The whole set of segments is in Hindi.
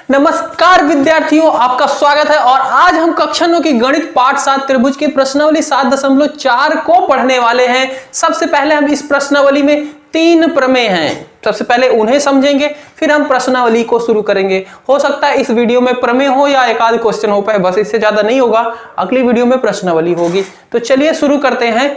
नमस्कार विद्यार्थियों, आपका स्वागत है। और आज हम कक्षा 9 की गणित पाठ 7 त्रिभुज की प्रश्नावली 7.4 को पढ़ने वाले हैं। सबसे पहले हम इस प्रश्नावली में 3 प्रमेय हैं, सबसे पहले उन्हें समझेंगे, फिर हम प्रश्नावली को शुरू करेंगे। हो सकता है इस वीडियो में प्रमेय हो या एक आध क्वेश्चन हो पाए, बस इससे ज्यादा नहीं होगा। अगली वीडियो में प्रश्नावली होगी। तो चलिए शुरू करते हैं।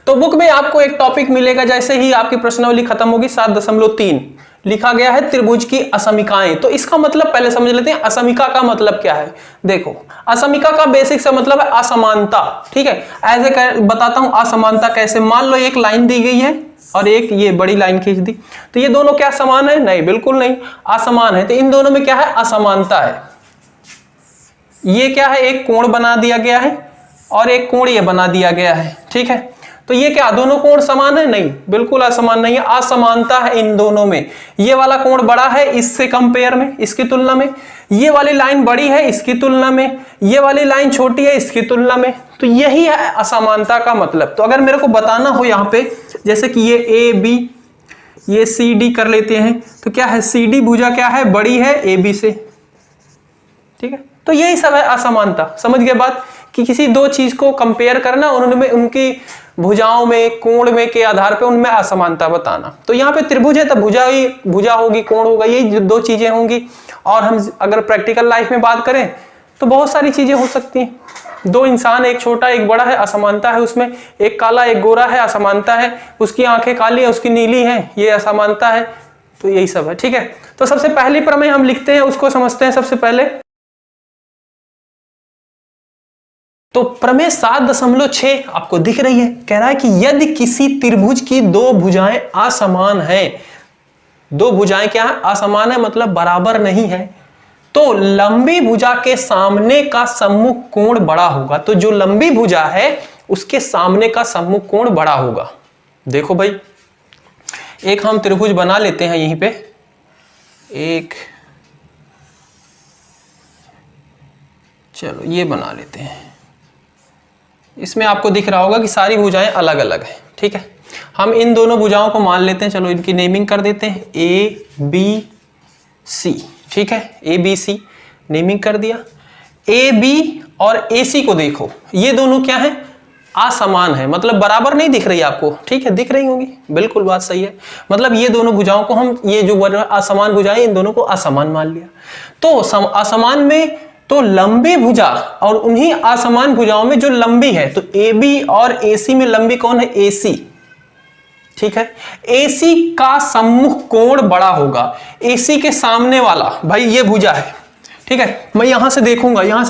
तो बुक में आपको एक टॉपिक मिलेगा, जैसे ही आपकी प्रश्नावली खत्म होगी 7.3 लिखा गया है त्रिभुज की असमिकाएं। तो इसका मतलब पहले समझ लेते हैं, असमिका का मतलब क्या है। देखो, असमिका का बेसिक सा मतलब है असमानता। ठीक है, ऐसे बताता हूं असमानता कैसे। मान लो एक लाइन दी गई है और एक ये बड़ी लाइन खींच दी, तो ये दोनों क्या समान है? नहीं, बिल्कुल नहीं, असमान है। तो इन दोनों में क्या है? असमानता है। ये क्या है? एक कोण बना दिया गया है और एक कोण ये बना दिया गया है। ठीक है, तो ये क्या दोनों कोण समान है? नहीं, बिल्कुल असमान नहीं है, असमानता है इन दोनों में। ये वाला कोण बड़ा है इससे कंपेयर में, इसकी तुलना में। ये वाली लाइन बड़ी है इसकी तुलना में, ये वाली लाइन छोटी है इसकी तुलना में। तो यही है असमानता का मतलब। तो अगर मेरे को बताना हो यहाँ पे, जैसे कि ये ए बी, ये सी डी कर लेते हैं, तो क्या है? सी डी भुजा क्या है? बड़ी है ए बी से। ठीक है, तो यही सब है असमानता। समझ गए बात? कि किसी दो चीज को कंपेयर करना, उनमें उनकी भुजाओं में, कोण में के आधार पे उनमें असमानता बताना। तो यहाँ पे त्रिभुज है तो भुजा होगी, कोण होगा, यही दो चीजें होंगी। और हम अगर प्रैक्टिकल लाइफ में बात करें तो बहुत सारी चीजें हो सकती हैं। दो इंसान, एक छोटा एक बड़ा है, असमानता है उसमें। एक काला एक गोरा है, असमानता है। उसकी आंखें काली है उसकी नीली है, ये असमानता है। तो यही सब है। ठीक है, तो सबसे पहली प्रमेय हम लिखते हैं, उसको समझते हैं सबसे पहले। तो प्रमेय 7.6 आपको दिख रही है, कह रहा है कि यदि किसी त्रिभुज की दो भुजाएं असमान हैं, दो भुजाएं क्या है? असमान है, मतलब बराबर नहीं है, तो लंबी भुजा के सामने का सम्मुख कोण बड़ा होगा। तो जो लंबी भुजा है उसके सामने का सम्मुख कोण बड़ा होगा। देखो भाई, एक हम त्रिभुज बना लेते हैं यहीं पे। एक, चलो ये बना लेते हैं। इसमें आपको दिख रहा होगा कि सारी भुजाएं अलग अलग हैं। ठीक है, हम इन दोनों भुजाओं को मान लेते हैं। चलो इनकी नेमिंग कर देते हैं, ए बी सी। ठीक है, ए बी सी नेमिंग कर दिया। ए बी और ए सी को देखो, ये दोनों क्या है? असमान है, मतलब बराबर नहीं दिख रही आपको। ठीक है, दिख रही होंगी, बिल्कुल बात सही है। मतलब ये दोनों भुजाओं को हम, ये जो असमान भुजाएं, इन दोनों को असमान मान लिया। तो असमान में तो लंबी भुजा और उन्हीं असमान भुजाओं में जो लंबी है, तो ए बी और ए सी में लंबी कौन है? ए सी। ठीक है, ए सी का सम्मुख कोण बड़ा होगा। ए सी के सामने वाला, भाई ये भुजा है, ठीक है, मैं यहां से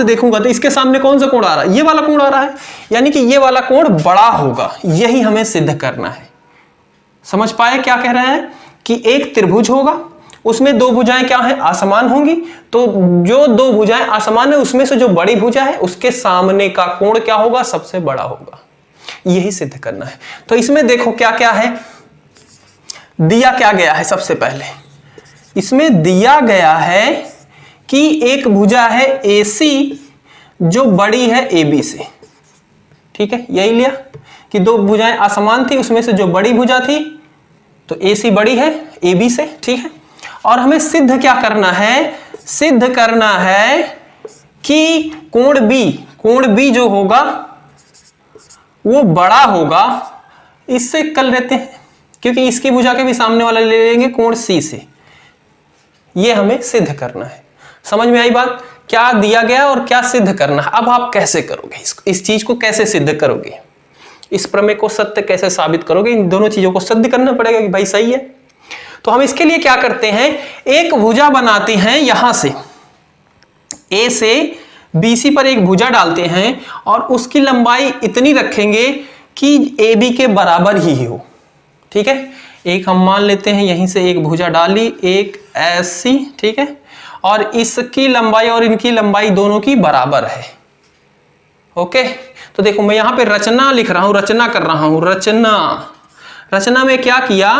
देखूंगा तो इसके सामने कौन सा कोण आ रहा है? ये वाला कोण आ रहा है, यानी कि ये वाला कोण बड़ा होगा। यही हमें सिद्ध करना है। समझ पाए क्या कह रहे हैं? कि एक त्रिभुज होगा, उसमें दो भुजाएं क्या है? असमान होंगी। तो जो दो भुजाएं असमान है उसमें से जो बड़ी भुजा है उसके सामने का कोण क्या होगा? सबसे बड़ा होगा। यही सिद्ध करना है। तो इसमें देखो क्या क्या है, दिया क्या गया है। सबसे पहले इसमें दिया गया है कि एक भुजा है AC जो बड़ी है AB से। ठीक है, यही लिया कि दो भुजाएं असमान थी, उसमें से जो बड़ी भुजा थी तो AC बड़ी है AB से। ठीक है, और हमें सिद्ध क्या करना है? सिद्ध करना है कि कोण B जो होगा वो बड़ा होगा। इससे कर लेते हैं, क्योंकि इसकी भुजा के भी सामने वाला ले लेंगे कोण C से। ये हमें सिद्ध करना है। समझ में आई बात? क्या दिया गया और क्या सिद्ध करना है। अब आप कैसे करोगे इस चीज को? कैसे सिद्ध करोगे? इस प्रमेय को सत्य कैसे साबित करोगे? इन दोनों चीजों को सिद्ध करना पड़ेगा कि भाई सही है। तो हम इसके लिए क्या करते हैं? एक भुजा बनाते हैं, यहां से ए से BC पर एक भुजा डालते हैं और उसकी लंबाई इतनी रखेंगे कि AB के बराबर ही हो। ठीक है, एक हम मान लेते हैं, यहीं से एक भुजा डाली, एक ऐसी। ठीक है, और इसकी लंबाई और इनकी लंबाई दोनों की बराबर है। ओके, तो देखो मैं यहां पे रचना लिख रहा हूं, रचना कर रहा हूं। रचना में क्या किया?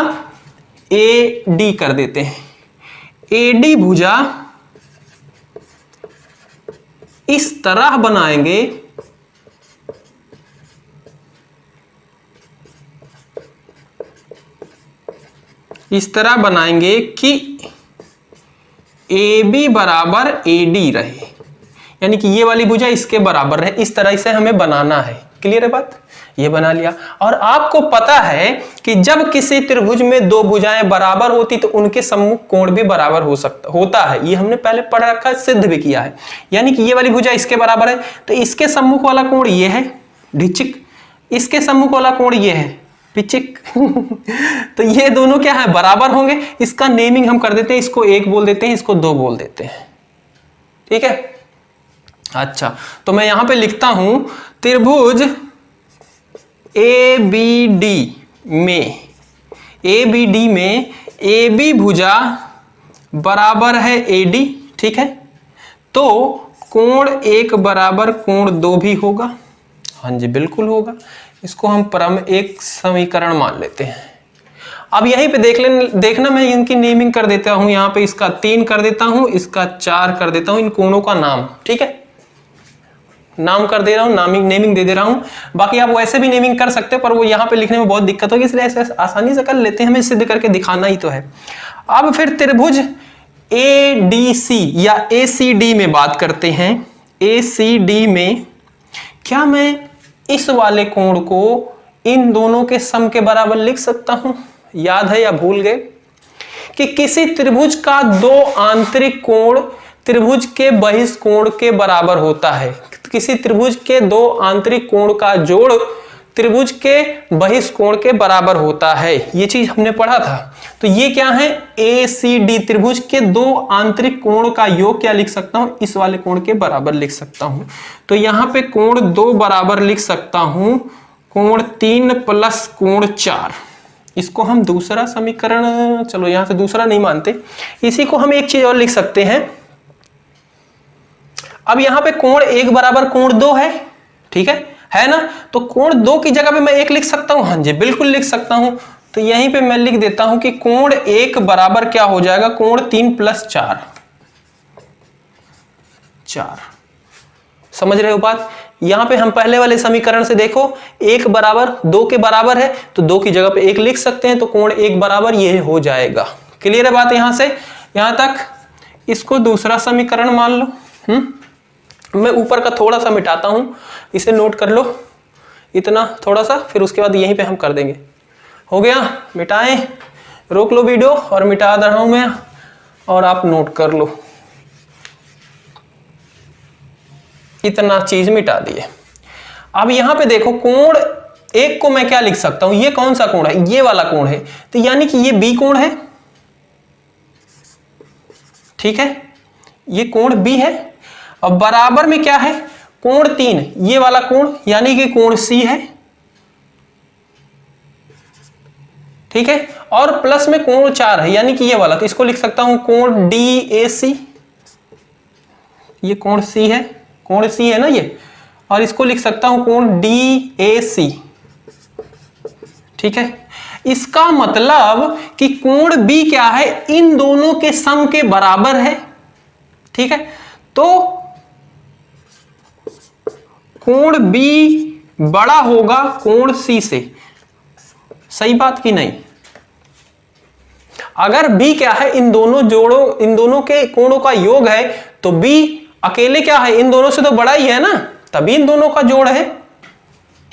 AD कर देते हैं। AD भुजा इस तरह बनाएंगे कि ए बी बराबर ए डी रहे, यानी कि ये वाली भुजा इसके बराबर रहे, इस तरह से हमें बनाना है। क्लियर है बात? ये बना लिया। और आपको पता है कि जब किसी त्रिभुज में दो भुजाएं बराबर होती तो उनके सम्मुख कोण भी बराबर होता है। ये हमने पहले पढ़ रखा है, सिद्ध भी किया है। यानी कि ये वाली भुजा इसके बराबर है तो इसके सम्मुख वाला कोण ये है ढिचिक, इसके सम्मुख वाला कोण ये है पिचिक। तो ये दोनों क्या है? बराबर होंगे। इसका नेमिंग हम कर देते हैं, इसको 1 बोल देते हैं, इसको 2 बोल देते हैं। ठीक है। अच्छा, तो मैं यहां पे लिखता हूं त्रिभुज ए बी डी में ए बी भुजा बराबर है ए डी। ठीक है, तो कोण 1 बराबर कोण 2 भी होगा। हाँ जी बिल्कुल होगा। इसको हम परम एक समीकरण मान लेते हैं। अब यहीं पे देखना मैं इनकी नेमिंग कर देता हूं। यहां पे इसका 3 कर देता हूं, इसका 4 कर देता हूं, इन कोणों का नाम। ठीक है, नाम कर दे रहा हूं, नेमिंग दे रहा हूं। बाकी आप वैसे भी नेमिंग कर सकते हो, पर वो यहाँ पे लिखने में बहुत दिक्कत होगी, इसलिए ऐसे आसानी से कर लेते हैं। हमें सिद्ध करके दिखाना ही तो है। अब फिर त्रिभुज ए डी सी या ए सी डी में बात करते हैं। ए सी डी में क्या मैं इस वाले कोण को इन दोनों के सम के बराबर लिख सकता हूं? याद है या भूल गए कि किसी त्रिभुज का 2 आंतरिक कोण त्रिभुज के बहिष्कोण के बराबर होता है। किसी त्रिभुज के 2 आंतरिक कोण का जोड़ त्रिभुज के बहिष्कोण के बराबर होता है। ये चीज हमने पढ़ा था। तो ये क्या है? ए सी डी त्रिभुज के 2 आंतरिक कोण का योग क्या लिख सकता हूं? इस वाले कोण के बराबर लिख सकता हूं। तो यहां पे कोण 2 बराबर लिख सकता हूं कोण 3 प्लस कोण 4। इसको हम दूसरा समीकरण, चलो यहां से दूसरा नहीं मानते, इसी को हम एक चीज और लिख सकते हैं। अब यहां पे कोण 1 बराबर कोण 2 है। ठीक है ना? तो कोण 2 की जगह पे मैं 1 लिख सकता हूं। हाँ जी बिल्कुल लिख सकता हूं। तो यहीं पे मैं लिख देता हूं कि कोण 1 बराबर क्या हो जाएगा? कोण 3 प्लस 4। समझ रहे हो बात? यहां पे हम पहले वाले समीकरण से देखो 1 बराबर 2 के बराबर है, तो 2 की जगह पे 1 लिख सकते हैं, तो कोण 1 बराबर ये हो जाएगा। क्लियर है बात यहां से यहां तक? इसको दूसरा समीकरण मान लो। मैं ऊपर का थोड़ा सा मिटाता हूं, इसे नोट कर लो इतना थोड़ा सा, फिर उसके बाद यहीं पे हम कर देंगे। हो गया? मिटाएं, रोक लो वीडियो और मिटा रहा हूं मैं, और आप नोट कर लो। इतना चीज मिटा दिए। अब यहां पे देखो कोण 1 को मैं क्या लिख सकता हूं? ये कौन सा कोण है? ये वाला कोण है, तो यानी कि ये बी कोण है। ठीक है, ये कोण बी है। अब बराबर में क्या है? कोण 3, ये वाला कोण, यानी कि कोण सी है। ठीक है, और प्लस में कोण 4 है, यानी कि ये वाला, तो इसको लिख सकता हूं कोण डी ए सी। ये कोण सी है, कोण सी है ना ये, और इसको लिख सकता हूं कोण डी ए सी। ठीक है, इसका मतलब कि कोण बी क्या है? इन दोनों के सम के बराबर है। ठीक है, तो कोण बी बड़ा होगा कोण सी से। सही बात की नहीं? अगर बी क्या है? इन दोनों के कोणों का योग है, तो बी अकेले क्या है? इन दोनों से तो बड़ा ही है ना, तभी इन दोनों का जोड़ है।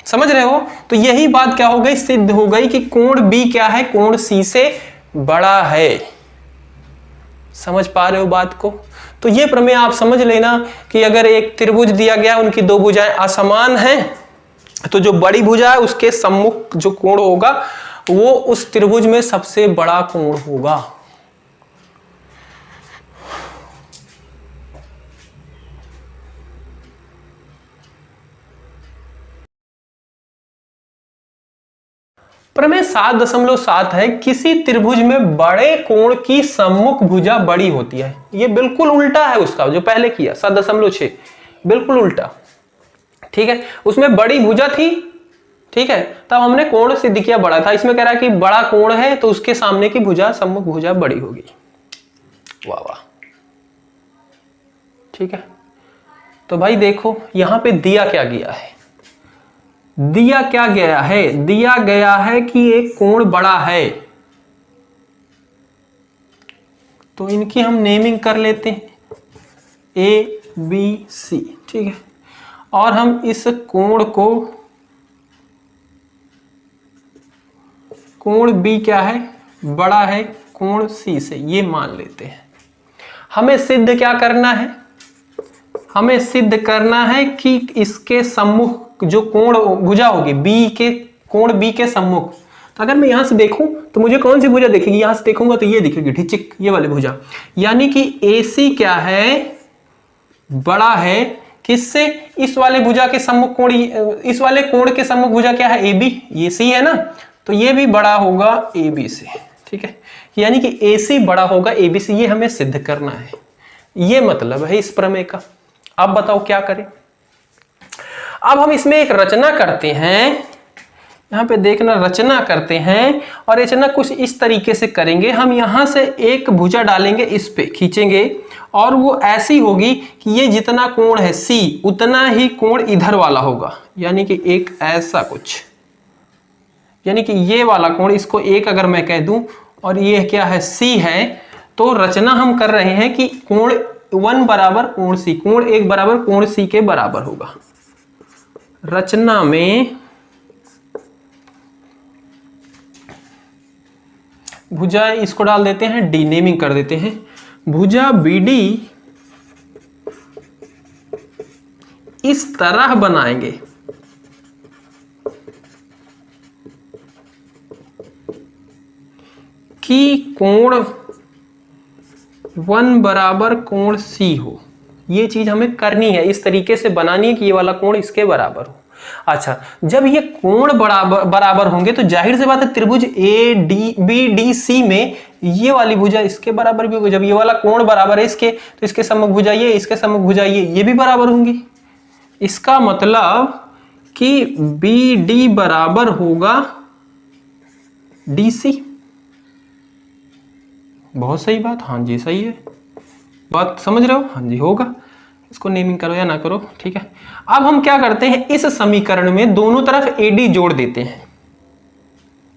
समझ रहे हो? तो यही बात क्या हो गई? सिद्ध हो गई कि कोण बी क्या है? कोण सी से बड़ा है। समझ पा रहे हो बात को? तो ये प्रमेय आप समझ लेना कि अगर एक त्रिभुज दिया गया, उनकी 2 भुजाएं असमान हैं, तो जो बड़ी भुजा है उसके सम्मुख जो कोण होगा वो उस त्रिभुज में सबसे बड़ा कोण होगा। प्रमेय 7.7 है, किसी त्रिभुज में बड़े कोण की सम्मुख भुजा बड़ी होती है। ये बिल्कुल उल्टा है उसका जो पहले किया 7.6, बिल्कुल उल्टा। ठीक है, उसमें बड़ी भुजा थी। ठीक है, तब हमने कोण सिद्ध किया बड़ा था। इसमें कह रहा है कि बड़ा कोण है तो उसके सामने की भुजा, सम्मुख भुजा बड़ी होगी। वाह वाह। ठीक है, तो भाई देखो यहां पे दिया क्या गया है? दिया क्या गया है? दिया गया है कि एक कोण बड़ा है, तो इनकी हम नेमिंग कर लेते हैं ABC, ठीक है। और हम इस कोण को, कोण B क्या है, बड़ा है कोण C से, ये मान लेते हैं। हमें सिद्ध क्या करना है, हमें सिद्ध करना है कि इसके सम्मुख जो कोण भुजा होगी B के, कोण B के सम्मुख, तो अगर मैं यहां से देखूं तो मुझे कौन सी भुजा दिखेगी, यहां से देखूंगा तो ये दिखेगी ढिचिक, ये वाली भुजा। यानी कि AC क्या है, बड़ा है किससे, इस वाले भुजा के सम्मुख कोण, इस वाले कोण के सम्मुख भुजा क्या है, AB, ये C है ना, तो ये भी बड़ा होगा AB से, ठीक है। यानी कि AC बड़ा होगा AB से, ये हमें सिद्ध करना है, ये मतलब है इस प्रमेय का। अब बताओ क्या करें। अब हम इसमें एक रचना करते हैं, यहाँ पे देखना, रचना करते हैं, और रचना कुछ इस तरीके से करेंगे। हम यहां से एक भुजा डालेंगे, इस पे खींचेंगे, और वो ऐसी होगी कि ये जितना कोण है C, उतना ही कोण इधर वाला होगा, यानी कि एक ऐसा कुछ, यानी कि ये वाला कोण, इसको एक अगर मैं कह दूं, और ये क्या है, C है, तो रचना हम कर रहे हैं कि कोण 1 बराबर कोण C, कोण 1 बराबर कोण C के बराबर होगा। रचना में भुजा, इसको डाल देते हैं D, नेमिंग कर देते हैं, भुजा BD इस तरह बनाएंगे कि कोण 1 बराबर कोण C हो। ये चीज हमें करनी है, इस तरीके से बनानी है कि ये वाला कोण इसके बराबर हो। अच्छा, जब ये कोण बराबर होंगे तो जाहिर सी बात है त्रिभुज ABDC में ये वाली भुजा इसके बराबर भी होगी। जब ये वाला कोण बराबर है इसके, तो इसके सम्मुख भुजा ये, इसके सम्मुख भुजा ये भी बराबर होंगी। इसका मतलब कि BD बराबर होगा DC। बहुत सही बात, हाँ जी सही है, बात समझ रहे हो, हाँ जी होगा। इसको नेमिंग करो या ना करो, ठीक है। अब हम क्या करते हैं, इस समीकरण में दोनों तरफ AD जोड़ देते हैं,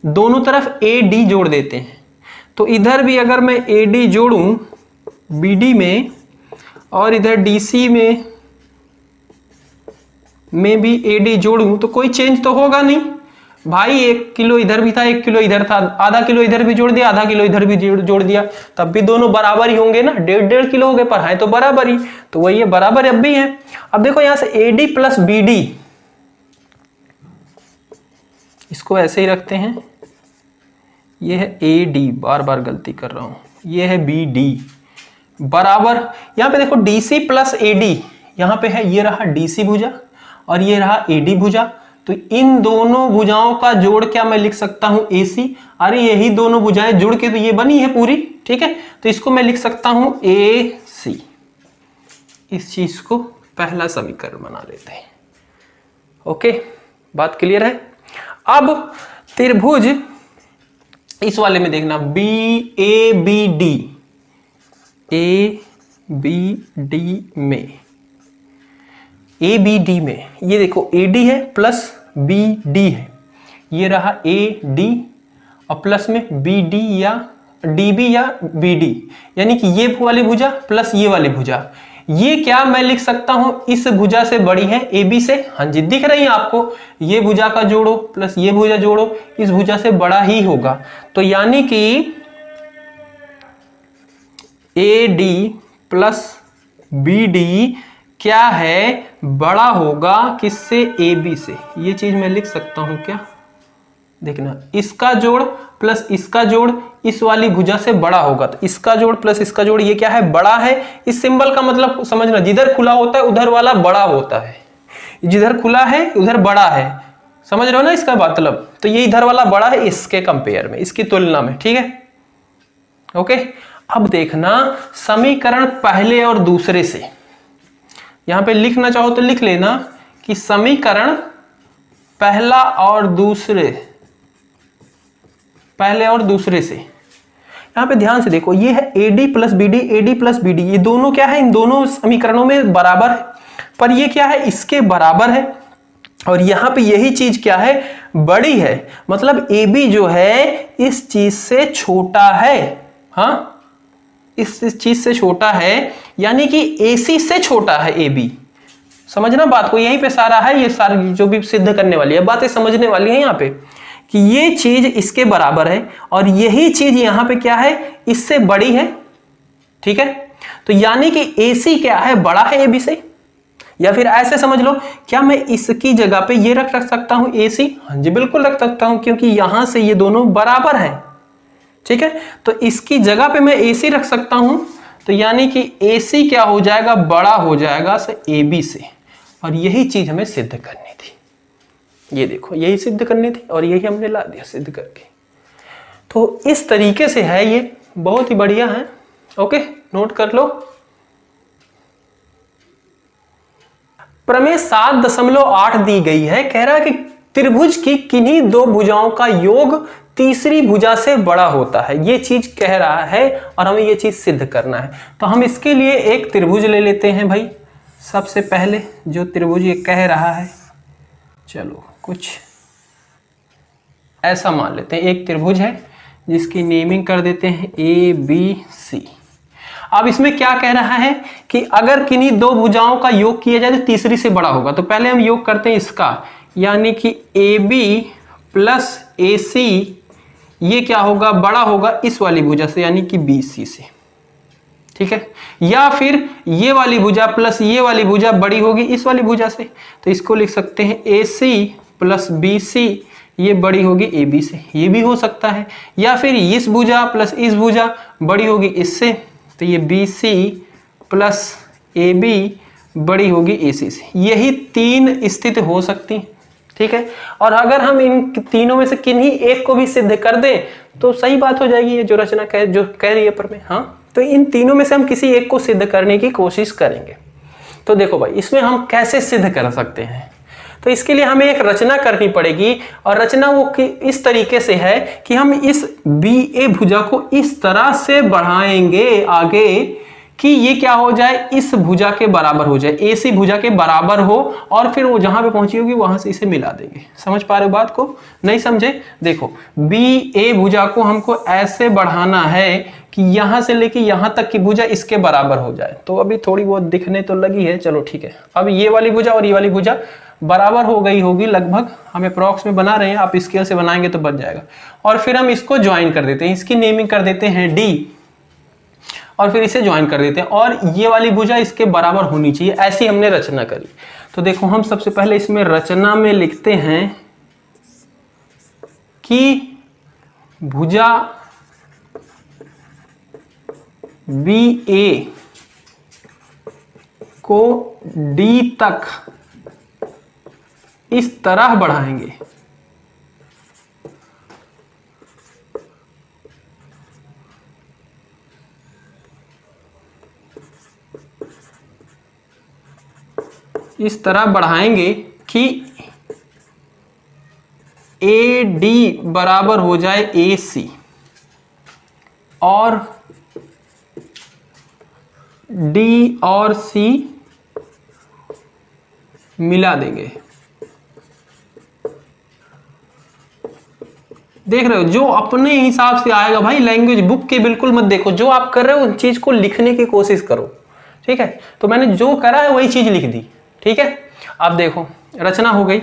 दोनों तरफ AD जोड़ देते हैं। तो इधर भी अगर मैं AD जोड़ूं BD में, और इधर DC में भी AD जोड़ूं, तो कोई चेंज तो होगा नहीं भाई। 1 किलो इधर भी था, 1 किलो इधर था, आधा किलो इधर भी जोड़ दिया, आधा किलो इधर भी जोड़ दिया, तब भी दोनों बराबर ही होंगे ना, 1.5 किलो हो गए, पर है तो बराबर ही, तो वही है, बराबर अब भी है। अब देखो यहां से AD प्लस BD, इसको ऐसे ही रखते हैं, ये है AD, बार बार गलती कर रहा हूं, ये है BD बराबर, यहां पे देखो DC प्लस AD, यहां पे है, ये रहा DC भुजा और ये रहा AD भुजा, तो इन दोनों भुजाओं का जोड़ क्या मैं लिख सकता हूं, AC। अरे यही दोनों भुजाएं जुड़ के तो ये बनी है पूरी, ठीक है, तो इसको मैं लिख सकता हूं AC। इस चीज को पहला समीकरण बना लेते हैं। ओके, बात क्लियर है। अब त्रिभुज इस वाले में देखना, ABD में ये देखो AD है प्लस BD है, ये रहा AD और प्लस में BD या DB या BD, यानी कि ये वाली भुजा प्लस ये वाली भुजा, ये क्या मैं लिख सकता हूं, इस भुजा से बड़ी है AB से, हाँ जी दिख रही है आपको, ये भुजा का जोड़ो प्लस ये भुजा जोड़ो, इस भुजा से बड़ा ही होगा। तो यानी कि AD प्लस BD क्या है, बड़ा होगा किससे, AB से। ये चीज मैं लिख सकता हूं क्या, देखना, इसका जोड़ प्लस इसका जोड़ इस वाली भुजा से बड़ा होगा, तो इसका जोड़ प्लस इसका जोड़ ये क्या है, बड़ा है। इस सिंबल का मतलब समझना, जिधर खुला होता है उधर वाला बड़ा होता है, जिधर खुला है उधर बड़ा है, समझ रहे हो ना इसका मतलब। तो ये इधर वाला बड़ा है इसके कंपेयर में, इसकी तुलना में, ठीक है। ओके, अब देखना समीकरण पहले और दूसरे से, यहां पे लिखना चाहो तो लिख लेना कि समीकरण पहला और दूसरे, पहले और दूसरे से। यहां पे ध्यान से देखो, ये है AD plus BD, AD plus BD, ये दोनों क्या है, इन दोनों समीकरणों में बराबर है, पर ये क्या है, इसके बराबर है, और यहां पे यही चीज क्या है, बड़ी है, मतलब AB जो है इस चीज से छोटा है, हाँ इस चीज से छोटा है, यानी कि AC से छोटा है AB। समझना बात को, यहीं पे सारा है, ये सारी जो भी सिद्ध करने वाली है बातें समझने वाली है यहाँ पे, कि ये चीज इसके बराबर है और यही चीज यहाँ पे क्या है, इससे बड़ी है। ठीक है, तो यानी कि AC क्या है, बड़ा है AB से। या फिर ऐसे समझ लो, क्या मैं इसकी जगह पे ये रख सकता हूं AC? हाँ जी बिल्कुल रख सकता हूं, क्योंकि यहां से ये दोनों बराबर है। ठीक है, तो इसकी जगह पे मैं AC रख सकता हूं, तो यानी कि AC क्या हो जाएगा, बड़ा हो जाएगा AB से। और यही चीज हमें सिद्ध करनी थी, ये देखो यही सिद्ध करनी थी और यही हमने ला दिया सिद्ध करके। तो इस तरीके से है, ये बहुत ही बढ़िया है। ओके, नोट कर लो। प्रमेय 7.8 दी गई है, कह रहा है कि त्रिभुज की किन्हीं दो भुजाओं का योग तीसरी भुजा से बड़ा होता है। ये चीज कह रहा है और हमें ये चीज सिद्ध करना है। तो हम इसके लिए एक त्रिभुज ले लेते हैं भाई। सबसे पहले जो त्रिभुज ये कह रहा है, चलो कुछ ऐसा मान लेते हैं। एक त्रिभुज है जिसकी नेमिंग कर देते हैं ABC। अब इसमें क्या कह रहा है कि अगर किन्हीं दो भुजाओं का योग किया जाए तो तीसरी से बड़ा होगा। तो पहले हम योग करते हैं इसका, यानी कि AB प्लस AC ये क्या होगा, बड़ा होगा इस वाली भुजा से, यानी कि BC से। ठीक है, या फिर ये वाली भुजा प्लस ये वाली भुजा बड़ी होगी इस वाली भुजा से, तो इसको लिख सकते हैं AC प्लस BC ये बड़ी होगी AB से, ये भी हो सकता है। या फिर इस भुजा प्लस इस भुजा बड़ी होगी इससे, तो ये BC प्लस AB बड़ी होगी AC से। यही तीन स्थिति हो सकती है। ठीक है, और अगर हम इन तीनों में से किन्हीं एक को भी सिद्ध कर दें तो सही बात हो जाएगी, ये जो रचना जो कह रही है प्रमेय। हाँ, तो इन तीनों में से हम किसी एक को सिद्ध करने की कोशिश करेंगे। तो देखो भाई, इसमें हम कैसे सिद्ध कर सकते हैं, तो इसके लिए हमें एक रचना करनी पड़ेगी। और रचना वो इस तरीके से है कि हम इस BA भुजा को इस तरह से बढ़ाएंगे आगे कि ये क्या हो जाए, इस भुजा के बराबर हो जाए, AC भुजा के बराबर हो, और फिर वो जहां पे पहुंची होगी वहां से इसे मिला देंगे। समझ पा रहे हो बात को? नहीं समझे? देखो, BA भुजा को हमको ऐसे बढ़ाना है कि यहां से लेके यहां तक की भुजा इसके बराबर हो जाए। तो अभी थोड़ी बहुत दिखने तो लगी है, चलो ठीक है। अब ये वाली भुजा और ये वाली भुजा बराबर हो गई होगी लगभग, हम अप्रॉक्स में बना रहे हैं, आप स्केल से बनाएंगे तो बन जाएगा। और फिर हम इसको ज्वाइन कर देते हैं, इसकी नेमिंग कर देते हैं D, और फिर इसे ज्वाइन कर देते हैं, और ये वाली भुजा इसके बराबर होनी चाहिए। ऐसी हमने रचना करी। तो देखो, हम सबसे पहले इसमें रचना में लिखते हैं कि भुजा BA को D तक इस तरह बढ़ाएंगे कि AD बराबर हो जाए AC और D और C मिला देंगे। देख रहे हो, जो अपने हिसाब से आएगा भाई, लैंग्वेज बुक के बिल्कुल मत देखो। जो आप कर रहे हो उन चीज को लिखने की कोशिश करो। ठीक है, तो मैंने जो करा है वही चीज लिख दी। ठीक है, अब देखो रचना हो गई।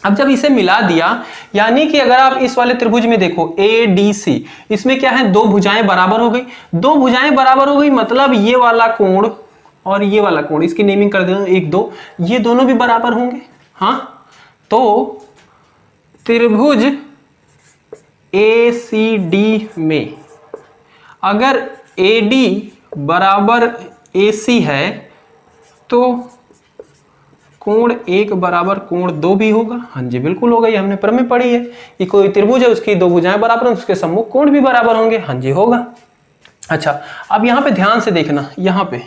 अब जब इसे मिला दिया, यानी कि अगर आप इस वाले त्रिभुज में देखो ADC, इसमें क्या है, दो भुजाएं बराबर हो गई। दो भुजाएं बराबर हो गई मतलब ये वाला कोण और ये वाला कोण, इसकी नेमिंग कर देना 1 2, ये दोनों भी बराबर होंगे। हाँ, तो त्रिभुज ACD में अगर AD बराबर AC है तो कोण 1 बराबर कोण 2 भी होगा। हाँ जी बिल्कुल होगा, ये हमने प्रमेय पढ़ी है कि कोई त्रिभुज है, उसकी दो भुजाएं बराबर हैं, उसके सम्मुख कोण भी बराबर होंगे। हाँ जी होगा। अच्छा, अब यहाँ पे ध्यान से देखना, यहाँ पे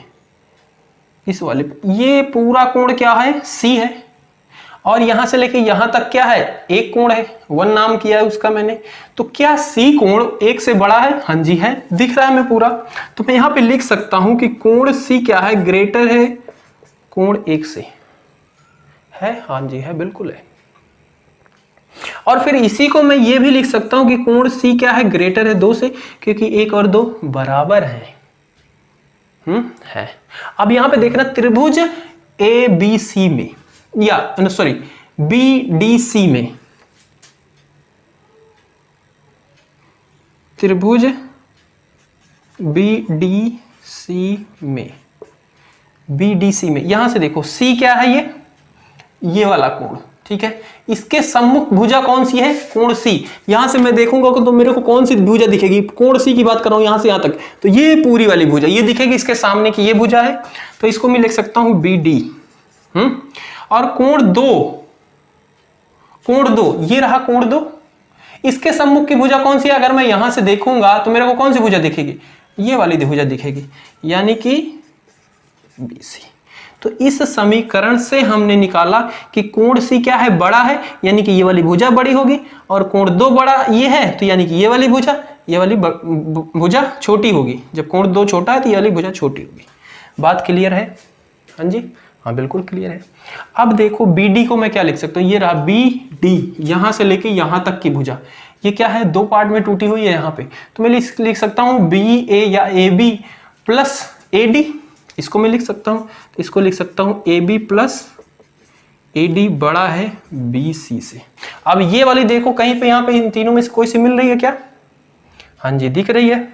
इस वाले पे ये पूरा कोण क्या है, C है, और यहां से लेके यहां तक क्या है, एक कोण है, 1 नाम किया है उसका मैंने। तो क्या C कोण 1 से बड़ा है? हाँ जी है, दिख रहा है मैं पूरा। तो मैं यहां पे लिख सकता हूं कि कोण C क्या है, ग्रेटर है कोण 1 से, है? हाँ जी है, बिल्कुल है। और फिर इसी को मैं ये भी लिख सकता हूं कि कोण C क्या है, ग्रेटर है 2 से, क्योंकि 1 और 2 बराबर है। है। अब यहां पे देखना त्रिभुज ए बी सी में या सॉरी बी डी सी में, त्रिभुज बी डी सी में, बी डी सी में यहां से देखो सी क्या है, ये वाला कोण, ठीक है। इसके सम्मुख भुजा कौन सी है, कोण सी। यहां से मैं देखूंगा तो मेरे को कौन सी भुजा दिखेगी, कोण सी की बात कर रहा हूं, यहां से यहां तक, तो ये पूरी वाली भुजा ये दिखेगी। इसके सामने की ये भुजा है, तो इसको मैं लिख सकता हूं बी डी। और कोण दो ये रहा कोण दो, इसके सम्मुख की भुजा कौन सी है, अगर मैं यहां से देखूंगा तो मेरे को कौन सी भुजा दिखेगी, ये वाली भुजा दिखेगी, यानी कि बी सी। तो इस समीकरण से हमने निकाला कि कोण सी क्या है, बड़ा है, यानी कि ये वाली भुजा बड़ी होगी, और कोण दो बड़ा ये है, तो यानी कि ये वाली भुजा छोटी होगी। जब कोण दो छोटा है तो ये वाली भुजा छोटी होगी। बात क्लियर है? हाँ जी, हाँ बिल्कुल क्लियर है। अब देखो बी डी को मैं क्या लिख सकता हूँ, ये रहा बी डी, यहां से लेके यहां तक की भुजा, ये क्या है, दो पार्ट में टूटी हुई है यहाँ पे, तो मैं लिख सकता हूँ बी ए या A B plus A D, इसको मैं लिख सकता हूं। तो इसको लिख सकता हूं A B plus A D बड़ा है बी सी से। अब ये वाली देखो कहीं पे, यहां पे इन तीनों में से कोई सी मिल रही है क्या, हाँ जी दिख रही है।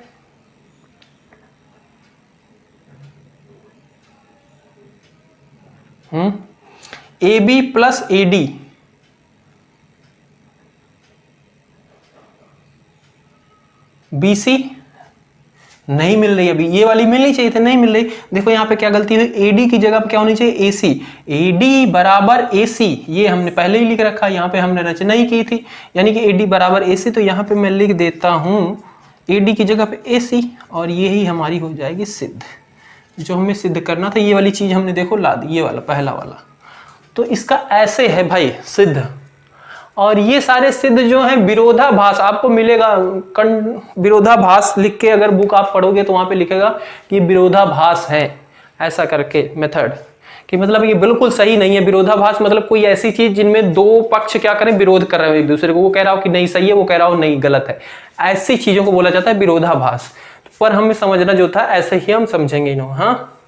A B plus A D, B C नहीं मिल रही, अभी ये वाली मिलनी चाहिए थी, नहीं मिल रही। देखो यहाँ पे क्या गलती हुई, एडी की जगह पे क्या होनी चाहिए, एसी। एडी बराबर एसी, ये हमने पहले ही लिख रखा, यहाँ पे हमने रचना ही की थी, यानी कि एडी बराबर एसी। तो यहाँ पे मैं लिख देता हूँ एडी की जगह पे एसी, और ये ही हमारी हो जाएगी सिद्ध। जो हमें सिद्ध करना था ये वाली चीज हमने देखो ला दी, ये वाला पहला वाला। तो इसका ऐसे है भाई सिद्ध। और ये सारे सिद्ध जो हैं विरोधाभास आपको मिलेगा, विरोधाभास लिख के अगर बुक आप पढ़ोगे तो वहां पे लिखेगा कि विरोधाभास है, ऐसा करके मेथड, कि मतलब ये बिल्कुल सही नहीं है। विरोधाभास मतलब कोई ऐसी चीज जिनमें दो पक्ष क्या करें, विरोध कर रहे हो एक दूसरे को, वो कह रहा हो कि नहीं सही है, वो कह रहा हो नहीं गलत है, ऐसी चीजों को बोला जाता है विरोधाभास। पर हमें समझना जो था ऐसे ही हम समझेंगे इन्हों। हाँ